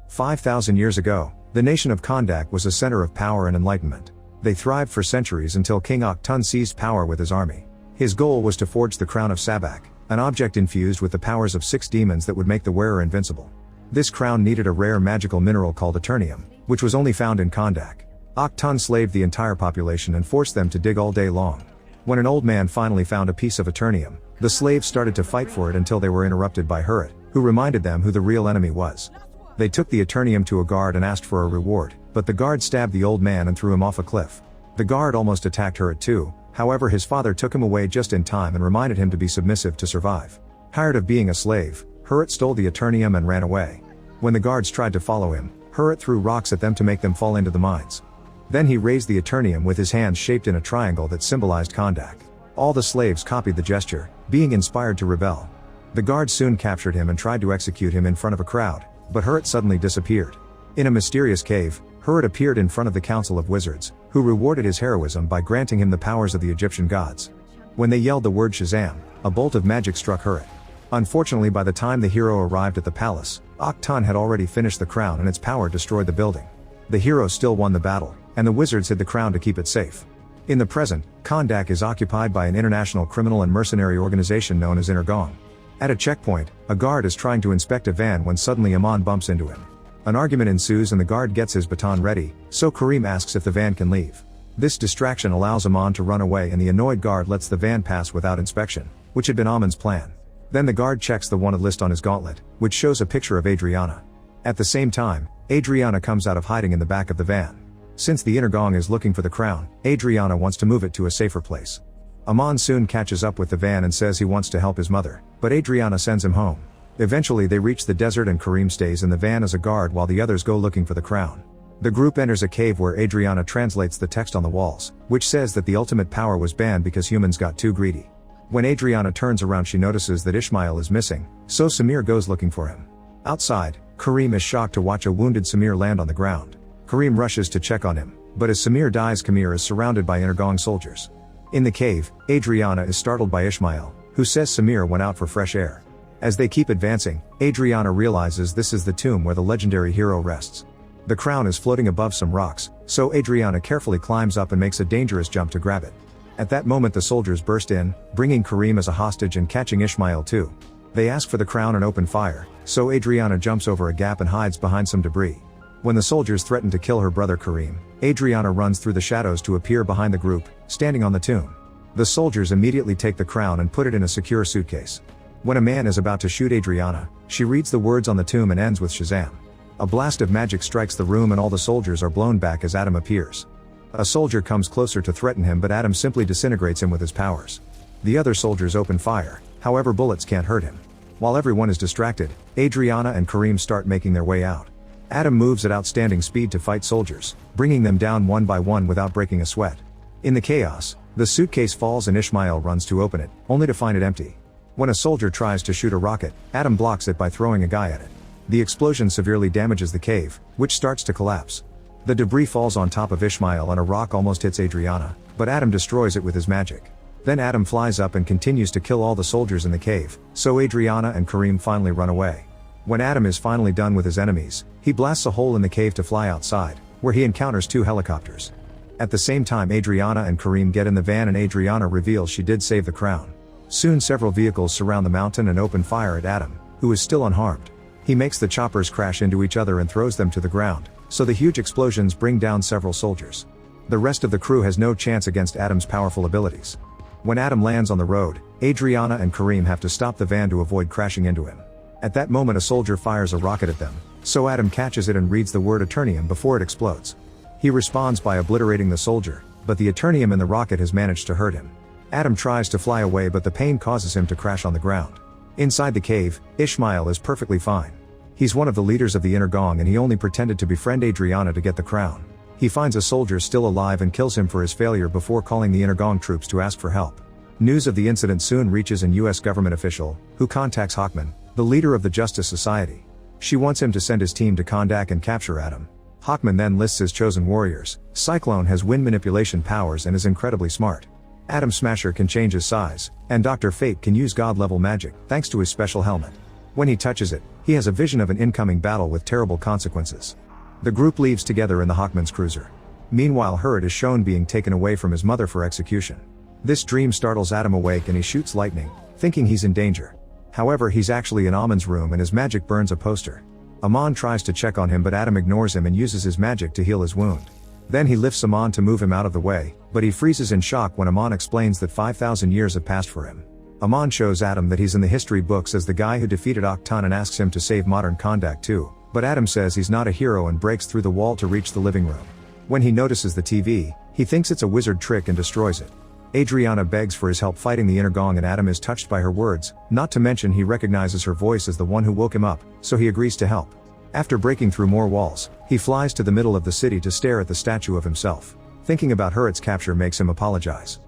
5,000 years ago, the nation of Kondak was a center of power and enlightenment. They thrived for centuries until King Aktun seized power with his army. His goal was to forge the crown of Sabak, an object infused with the powers of 6 demons that would make the wearer invincible. This crown needed a rare magical mineral called eternium, which was only found in Kondak. Aktun slaved the entire population and forced them to dig all day long. When an old man finally found a piece of eternium, the slaves started to fight for it until they were interrupted by Hurrit, who reminded them who the real enemy was. They took the eternium to a guard and asked for a reward, but the guard stabbed the old man and threw him off a cliff. The guard almost attacked Hurrit too, however his father took him away just in time and reminded him to be submissive to survive. Tired of being a slave, Hurrit stole the eternium and ran away. When the guards tried to follow him, Hurrit threw rocks at them to make them fall into the mines. Then he raised the eternium with his hands shaped in a triangle that symbolized Kondak. All the slaves copied the gesture, being inspired to rebel. The guards soon captured him and tried to execute him in front of a crowd, but Hurrit suddenly disappeared. In a mysterious cave, Hurrit appeared in front of the Council of Wizards, who rewarded his heroism by granting him the powers of the Egyptian gods. When they yelled the word Shazam, a bolt of magic struck Hurrit. Unfortunately, by the time the hero arrived at the palace, Aktun had already finished the crown and its power destroyed the building. The hero still won the battle, and the wizards hid the crown to keep it safe. In the present, Kondak is occupied by an international criminal and mercenary organization known as Intergong. At a checkpoint, a guard is trying to inspect a van when suddenly Amon bumps into him. An argument ensues and the guard gets his baton ready, so Kareem asks if the van can leave. This distraction allows Amon to run away and the annoyed guard lets the van pass without inspection, which had been Amon's plan. Then the guard checks the wanted list on his gauntlet, which shows a picture of Adriana. At the same time, Adriana comes out of hiding in the back of the van. Since the Intergong is looking for the crown, Adriana wants to move it to a safer place. Amon soon catches up with the van and says he wants to help his mother, but Adriana sends him home. Eventually they reach the desert and Kareem stays in the van as a guard while the others go looking for the crown. The group enters a cave where Adriana translates the text on the walls, which says that the ultimate power was banned because humans got too greedy. When Adriana turns around she notices that Ishmael is missing, so Samir goes looking for him. Outside, Kareem is shocked to watch a wounded Samir land on the ground. Kareem rushes to check on him, but as Samir dies Kamir is surrounded by Intergong soldiers. In the cave, Adriana is startled by Ishmael, who says Samir went out for fresh air. As they keep advancing, Adriana realizes this is the tomb where the legendary hero rests. The crown is floating above some rocks, so Adriana carefully climbs up and makes a dangerous jump to grab it. At that moment the soldiers burst in, bringing Kareem as a hostage and catching Ishmael too. They ask for the crown and open fire, so Adriana jumps over a gap and hides behind some debris. When the soldiers threaten to kill her brother Kareem, Adriana runs through the shadows to appear behind the group, standing on the tomb. The soldiers immediately take the crown and put it in a secure suitcase. When a man is about to shoot Adriana, she reads the words on the tomb and ends with Shazam. A blast of magic strikes the room and all the soldiers are blown back as Adam appears. A soldier comes closer to threaten him but Adam simply disintegrates him with his powers. The other soldiers open fire, however bullets can't hurt him. While everyone is distracted, Adriana and Kareem start making their way out. Adam moves at outstanding speed to fight soldiers, bringing them down one by one without breaking a sweat. In the chaos, the suitcase falls and Ishmael runs to open it, only to find it empty. When a soldier tries to shoot a rocket, Adam blocks it by throwing a guy at it. The explosion severely damages the cave, which starts to collapse. The debris falls on top of Ishmael and a rock almost hits Adriana, but Adam destroys it with his magic. Then Adam flies up and continues to kill all the soldiers in the cave, so Adriana and Kareem finally run away. When Adam is finally done with his enemies, he blasts a hole in the cave to fly outside, where he encounters 2 helicopters. At the same time Adriana and Kareem get in the van and Adriana reveals she did save the crown. Soon several vehicles surround the mountain and open fire at Adam, who is still unharmed. He makes the choppers crash into each other and throws them to the ground, so the huge explosions bring down several soldiers. The rest of the crew has no chance against Adam's powerful abilities. When Adam lands on the road, Adriana and Kareem have to stop the van to avoid crashing into him. At that moment a soldier fires a rocket at them, so Adam catches it and reads the word Eternium before it explodes. He responds by obliterating the soldier, but the Eternium in the rocket has managed to hurt him. Adam tries to fly away but the pain causes him to crash on the ground. Inside the cave, Ishmael is perfectly fine. He's one of the leaders of the Intergong and he only pretended to befriend Adriana to get the crown. He finds a soldier still alive and kills him for his failure before calling the Intergong troops to ask for help. News of the incident soon reaches an US government official, who contacts Hawkman, the leader of the Justice Society. She wants him to send his team to Kondak and capture Adam. Hawkman then lists his chosen warriors. Cyclone has wind manipulation powers and is incredibly smart. Atom Smasher can change his size, and Dr. Fate can use god-level magic, thanks to his special helmet. When he touches it, He has a vision of an incoming battle with terrible consequences. The group leaves together in the Hawkman's cruiser. Meanwhile, Hurd is shown being taken away from his mother for execution. This dream startles Adam awake and he shoots lightning, thinking he's in danger. However, he's actually in Amon's room and his magic burns a poster. Amon tries to check on him, but Adam ignores him and uses his magic to heal his wound. Then he lifts Amon to move him out of the way, but he freezes in shock when Amon explains that 5,000 years have passed for him. Amon shows Adam that he's in the history books as the guy who defeated Octon and asks him to save modern Kondak too, but Adam says he's not a hero and breaks through the wall to reach the living room. When he notices the TV, he thinks it's a wizard trick and destroys it. Adriana begs for his help fighting the inner gong and Adam is touched by her words, not to mention he recognizes her voice as the one who woke him up, so he agrees to help. After breaking through more walls, he flies to the middle of the city to stare at the statue of himself. Thinking about Hurt's capture makes him apologize.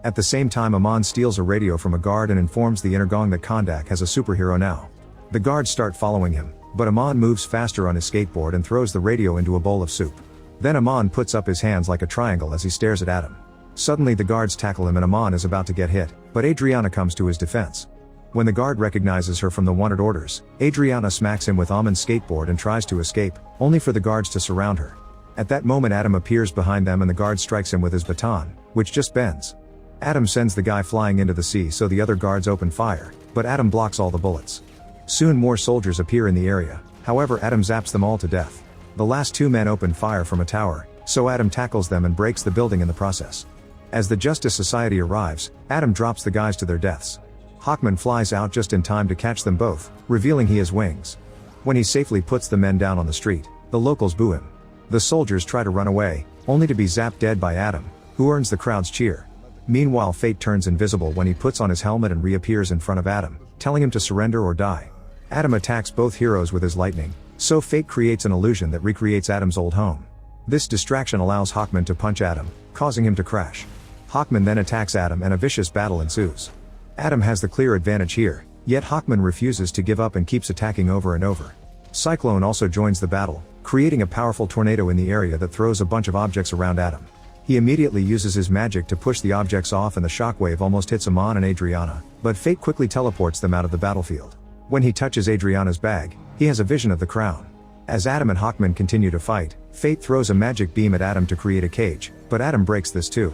At the same time, Amon steals a radio from a guard and informs the inner gong that Kondak has a superhero now. The guards start following him, but Amon moves faster on his skateboard and throws the radio into a bowl of soup. Then Amon puts up his hands like a triangle as he stares at Adam. Suddenly the guards tackle him and Amon is about to get hit, but Adriana comes to his defense. When the guard recognizes her from the wanted orders, Adriana smacks him with Amon's skateboard and tries to escape, only for the guards to surround her. At that moment Adam appears behind them and the guard strikes him with his baton, which just bends. Adam sends the guy flying into the sea, so the other guards open fire, but Adam blocks all the bullets. Soon more soldiers appear in the area, however Adam zaps them all to death. The last two men open fire from a tower, so Adam tackles them and breaks the building in the process. As the Justice Society arrives, Adam drops the guys to their deaths. Hawkman flies out just in time to catch them both, revealing he has wings. When he safely puts the men down on the street, the locals boo him. The soldiers try to run away, only to be zapped dead by Adam, who earns the crowd's cheer. Meanwhile, Fate turns invisible when he puts on his helmet and reappears in front of Adam, telling him to surrender or die. Adam attacks both heroes with his lightning, so Fate creates an illusion that recreates Adam's old home. This distraction allows Hawkman to punch Adam, causing him to crash. Hawkman then attacks Adam and a vicious battle ensues. Adam has the clear advantage here, yet Hawkman refuses to give up and keeps attacking over and over. Cyclone also joins the battle, creating a powerful tornado in the area that throws a bunch of objects around Adam. He immediately uses his magic to push the objects off and the shockwave almost hits Amon and Adriana, but Fate quickly teleports them out of the battlefield. When he touches Adriana's bag, he has a vision of the crown. As Adam and Hawkman continue to fight, Fate throws a magic beam at Adam to create a cage, but Adam breaks this too.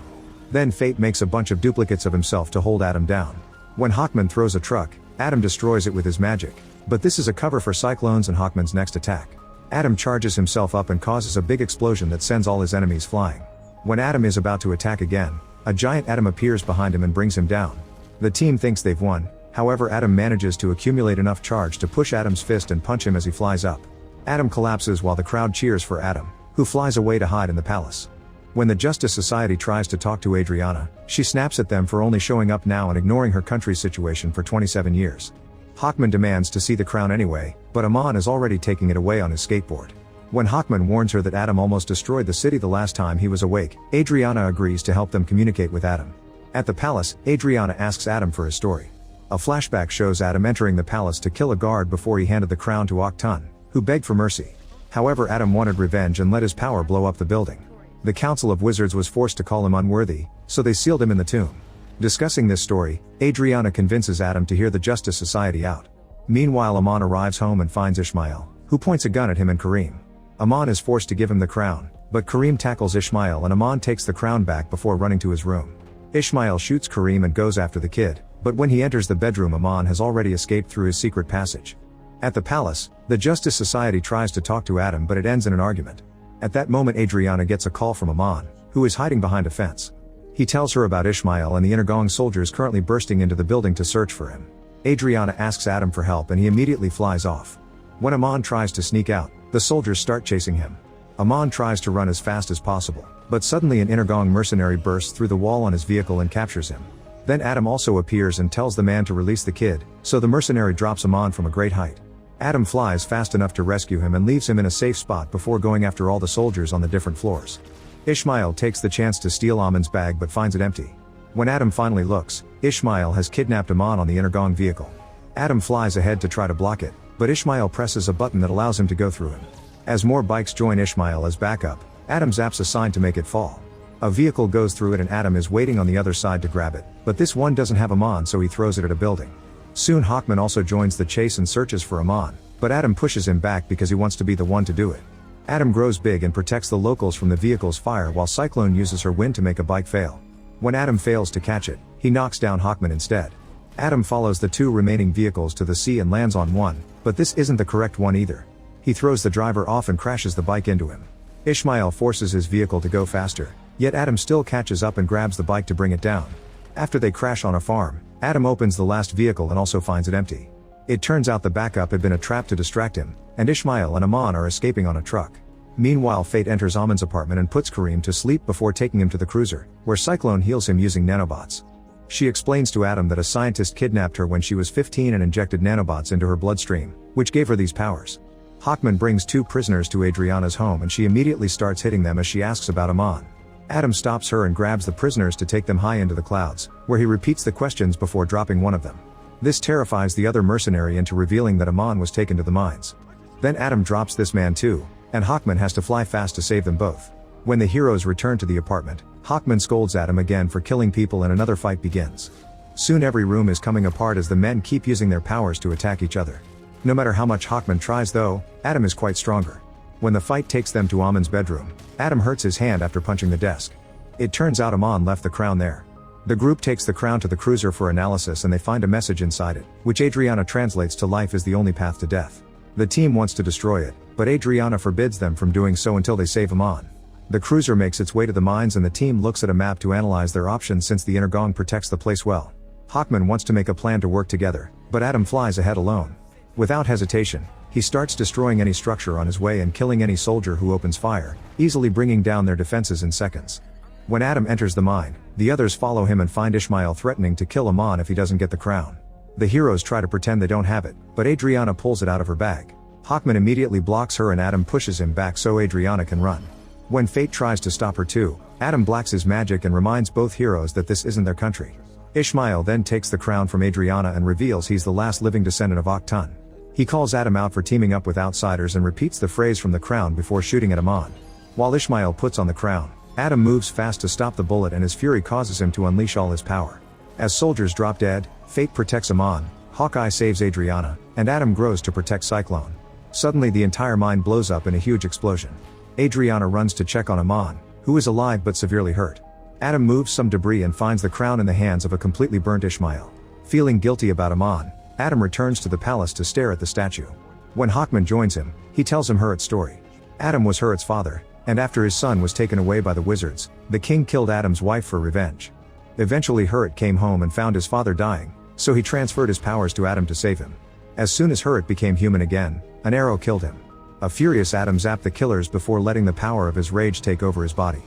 Then Fate makes a bunch of duplicates of himself to hold Adam down. When Hawkman throws a truck, Adam destroys it with his magic, but this is a cover for Cyclone's and Hawkman's next attack. Adam charges himself up and causes a big explosion that sends all his enemies flying. When Adam is about to attack again, a giant Adam appears behind him and brings him down. The team thinks they've won, however Adam manages to accumulate enough charge to push Adam's fist and punch him as he flies up. Adam collapses while the crowd cheers for Adam, who flies away to hide in the palace. When the Justice Society tries to talk to Adriana, she snaps at them for only showing up now and ignoring her country's situation for 27 years. Hawkman demands to see the crown anyway, but Amon is already taking it away on his skateboard. When Hawkman warns her that Adam almost destroyed the city the last time he was awake, Adriana agrees to help them communicate with Adam. At the palace, Adriana asks Adam for his story. A flashback shows Adam entering the palace to kill a guard before he handed the crown to Octon, who begged for mercy. However, Adam wanted revenge and let his power blow up the building. The Council of Wizards was forced to call him unworthy, so they sealed him in the tomb. Discussing this story, Adriana convinces Adam to hear the Justice Society out. Meanwhile, Amon arrives home and finds Ishmael, who points a gun at him and Kareem. Amon is forced to give him the crown, but Kareem tackles Ishmael and Amon takes the crown back before running to his room. Ishmael shoots Kareem and goes after the kid, but when he enters the bedroom, Amon has already escaped through his secret passage. At the palace, the Justice Society tries to talk to Adam, but it ends in an argument. At that moment, Adriana gets a call from Amon, who is hiding behind a fence. He tells her about Ishmael and the Intergong soldiers currently bursting into the building to search for him. Adriana asks Adam for help and he immediately flies off. When Amon tries to sneak out, the soldiers start chasing him. Amon tries to run as fast as possible, but suddenly an Intergong mercenary bursts through the wall on his vehicle and captures him. Then Adam also appears and tells the man to release the kid, so the mercenary drops Amon from a great height. Adam flies fast enough to rescue him and leaves him in a safe spot before going after all the soldiers on the different floors. Ishmael takes the chance to steal Amon's bag but finds it empty. When Adam finally looks, Ishmael has kidnapped Amon on the Intergong vehicle. Adam flies ahead to try to block it, but Ishmael presses a button that allows him to go through him. As more bikes join Ishmael as backup, Adam zaps a sign to make it fall. A vehicle goes through it and Adam is waiting on the other side to grab it, but this one doesn't have Amon, so he throws it at a building. Soon Hawkman also joins the chase and searches for Amon, but Adam pushes him back because he wants to be the one to do it. Adam grows big and protects the locals from the vehicle's fire while Cyclone uses her wind to make a bike fail. When Adam fails to catch it, he knocks down Hawkman instead. Adam follows the 2 remaining vehicles to the sea and lands on one, but this isn't the correct one either. He throws the driver off and crashes the bike into him. Ishmael forces his vehicle to go faster, yet Adam still catches up and grabs the bike to bring it down. After they crash on a farm, Adam opens the last vehicle and also finds it empty. It turns out the backup had been a trap to distract him, and Ishmael and Aman are escaping on a truck. Meanwhile, Fate enters Aman's apartment and puts Kareem to sleep before taking him to the cruiser, where Cyclone heals him using nanobots. She explains to Adam that a scientist kidnapped her when she was 15 and injected nanobots into her bloodstream, which gave her these powers. Hawkman brings 2 prisoners to Adriana's home and she immediately starts hitting them as she asks about Aman. Adam stops her and grabs the prisoners to take them high into the clouds, where he repeats the questions before dropping one of them. This terrifies the other mercenary into revealing that Aman was taken to the mines. Then Adam drops this man too, and Hawkman has to fly fast to save them both. When the heroes return to the apartment, Hawkman scolds Adam again for killing people and another fight begins. Soon every room is coming apart as the men keep using their powers to attack each other. No matter how much Hawkman tries though, Adam is quite stronger. When the fight takes them to Aman's bedroom, Adam hurts his hand after punching the desk. It turns out Aman left the crown there. The group takes the crown to the cruiser for analysis and they find a message inside it, which Adriana translates to life is the only path to death. The team wants to destroy it, but Adriana forbids them from doing so until they save Aman. The cruiser makes its way to the mines and the team looks at a map to analyze their options since the Energong protects the place well. Hawkman wants to make a plan to work together, but Adam flies ahead alone. Without hesitation, he starts destroying any structure on his way and killing any soldier who opens fire, easily bringing down their defenses in seconds. When Adam enters the mine, the others follow him and find Ishmael threatening to kill Aman if he doesn't get the crown. The heroes try to pretend they don't have it, but Adriana pulls it out of her bag. Hawkman immediately blocks her and Adam pushes him back so Adriana can run. When Fate tries to stop her too, Adam blocks his magic and reminds both heroes that this isn't their country. Ishmael then takes the crown from Adriana and reveals he's the last living descendant of Aktun. He calls Adam out for teaming up with outsiders and repeats the phrase from the crown before shooting at Aman. While Ishmael puts on the crown, Adam moves fast to stop the bullet and his fury causes him to unleash all his power. As soldiers drop dead, Fate protects Aman, Hawkeye saves Adriana, and Adam grows to protect Cyclone. Suddenly the entire mine blows up in a huge explosion. Adriana runs to check on Aman, who is alive but severely hurt. Adam moves some debris and finds the crown in the hands of a completely burnt Ishmael. Feeling guilty about Aman, Adam returns to the palace to stare at the statue. When Hawkman joins him, he tells him Hurrit's story. Adam was Hurrit's father, and after his son was taken away by the wizards, the king killed Adam's wife for revenge. Eventually Hurrit came home and found his father dying, so he transferred his powers to Adam to save him. As soon as Hurrit became human again, an arrow killed him. A furious Adam zapped the killers before letting the power of his rage take over his body.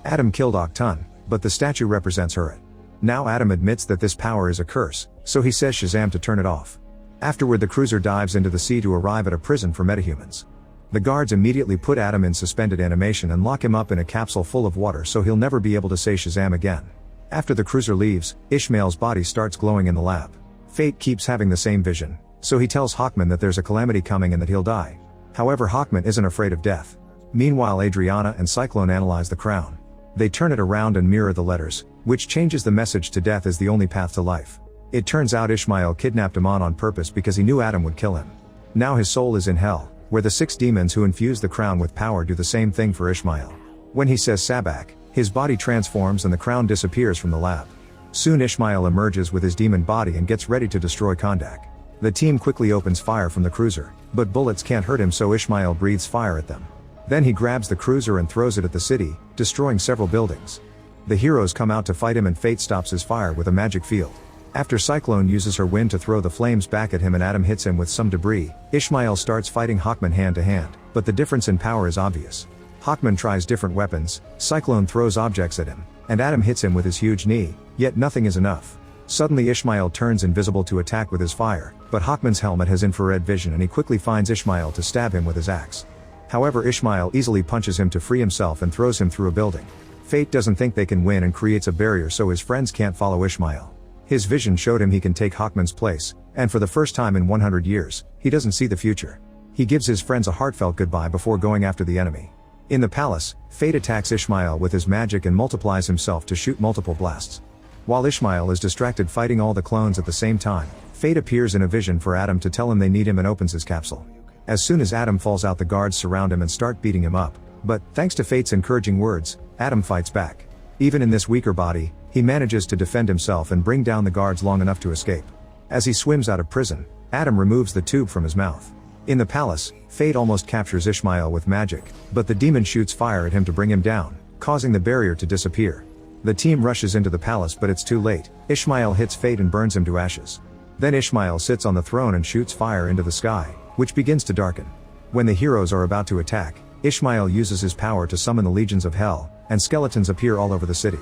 Adam killed Aktun, but the statue represents Hurrit. Now Adam admits that this power is a curse, so he says Shazam to turn it off. Afterward the cruiser dives into the sea to arrive at a prison for metahumans. The guards immediately put Adam in suspended animation and lock him up in a capsule full of water so he'll never be able to say Shazam again. After the cruiser leaves, Ishmael's body starts glowing in the lab. Fate keeps having the same vision, so he tells Hawkman that there's a calamity coming and that he'll die. However, Hawkman isn't afraid of death. Meanwhile, Adriana and Cyclone analyze the crown. They turn it around and mirror the letters, which changes the message to death as the only path to life. It turns out Ishmael kidnapped Aman on purpose because he knew Adam would kill him. Now his soul is in hell, where the 6 demons who infuse the crown with power do the same thing for Ishmael. When he says Sabak, his body transforms and the crown disappears from the lab. Soon Ishmael emerges with his demon body and gets ready to destroy Kondak. The team quickly opens fire from the cruiser, but bullets can't hurt him so Ishmael breathes fire at them. Then he grabs the cruiser and throws it at the city, destroying several buildings. The heroes come out to fight him and Fate stops his fire with a magic field. After Cyclone uses her wind to throw the flames back at him and Adam hits him with some debris, Ishmael starts fighting Hawkman hand to hand, but the difference in power is obvious. Hawkman tries different weapons, Cyclone throws objects at him, and Adam hits him with his huge knee, yet nothing is enough. Suddenly Ishmael turns invisible to attack with his fire, but Hawkman's helmet has infrared vision and he quickly finds Ishmael to stab him with his axe. However, Ishmael easily punches him to free himself and throws him through a building. Fate doesn't think they can win and creates a barrier so his friends can't follow Ishmael. His vision showed him he can take Hawkman's place, and for the first time in 100 years, he doesn't see the future. He gives his friends a heartfelt goodbye before going after the enemy. In the palace, Fate attacks Ishmael with his magic and multiplies himself to shoot multiple blasts. While Ishmael is distracted fighting all the clones at the same time, Fate appears in a vision for Adam to tell him they need him and opens his capsule. As soon as Adam falls out, the guards surround him and start beating him up, but, thanks to fate's encouraging words, Adam fights back. Even in this weaker body, he manages to defend himself and bring down the guards long enough to escape. As he swims out of prison, Adam removes the tube from his mouth. In the palace, fate almost captures Ishmael with magic, but the demon shoots fire at him to bring him down, causing the barrier to disappear. The team rushes into the palace, but it's too late. Ishmael hits fate and burns him to ashes. Then Ishmael sits on the throne and shoots fire into the sky, which begins to darken. When the heroes are about to attack, Ishmael uses his power to summon the legions of hell, and skeletons appear all over the city.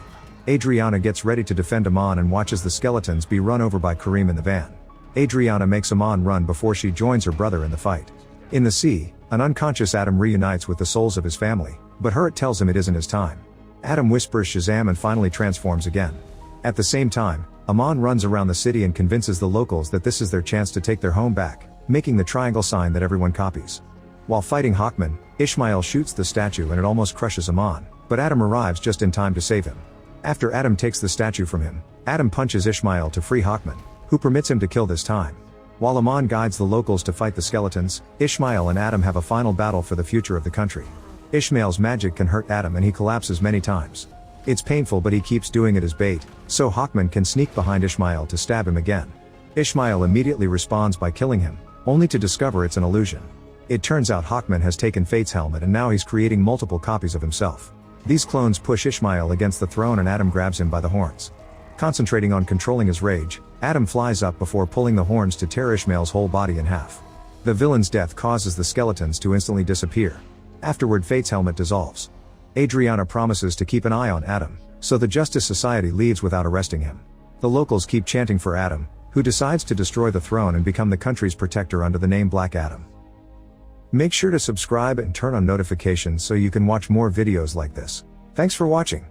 Adriana gets ready to defend Aman and watches the skeletons be run over by Kareem in the van. Adriana makes Aman run before she joins her brother in the fight. In the sea, an unconscious Adam reunites with the souls of his family, but Hurt tells him it isn't his time. Adam whispers Shazam and finally transforms again. At the same time, Aman runs around the city and convinces the locals that this is their chance to take their home back, making the triangle sign that everyone copies. While fighting Hawkman, Ishmael shoots the statue and it almost crushes Aman, but Adam arrives just in time to save him. After Adam takes the statue from him, Adam punches Ishmael to free Hawkman, who permits him to kill this time. While Aman guides the locals to fight the skeletons, Ishmael and Adam have a final battle for the future of the country. Ishmael's magic can hurt Adam and he collapses many times. It's painful, but he keeps doing it as bait, so Hawkman can sneak behind Ishmael to stab him again. Ishmael immediately responds by killing him, only to discover it's an illusion. It turns out Hawkman has taken Fate's helmet and now he's creating multiple copies of himself. These clones push Ishmael against the throne and Adam grabs him by the horns. Concentrating on controlling his rage, Adam flies up before pulling the horns to tear Ishmael's whole body in half. The villain's death causes the skeletons to instantly disappear. Afterward, Fate's helmet dissolves. Adriana promises to keep an eye on Adam, so the Justice Society leaves without arresting him. The locals keep chanting for Adam, who decides to destroy the throne and become the country's protector under the name Black Adam. Make sure to subscribe and turn on notifications so you can watch more videos like this. Thanks for watching.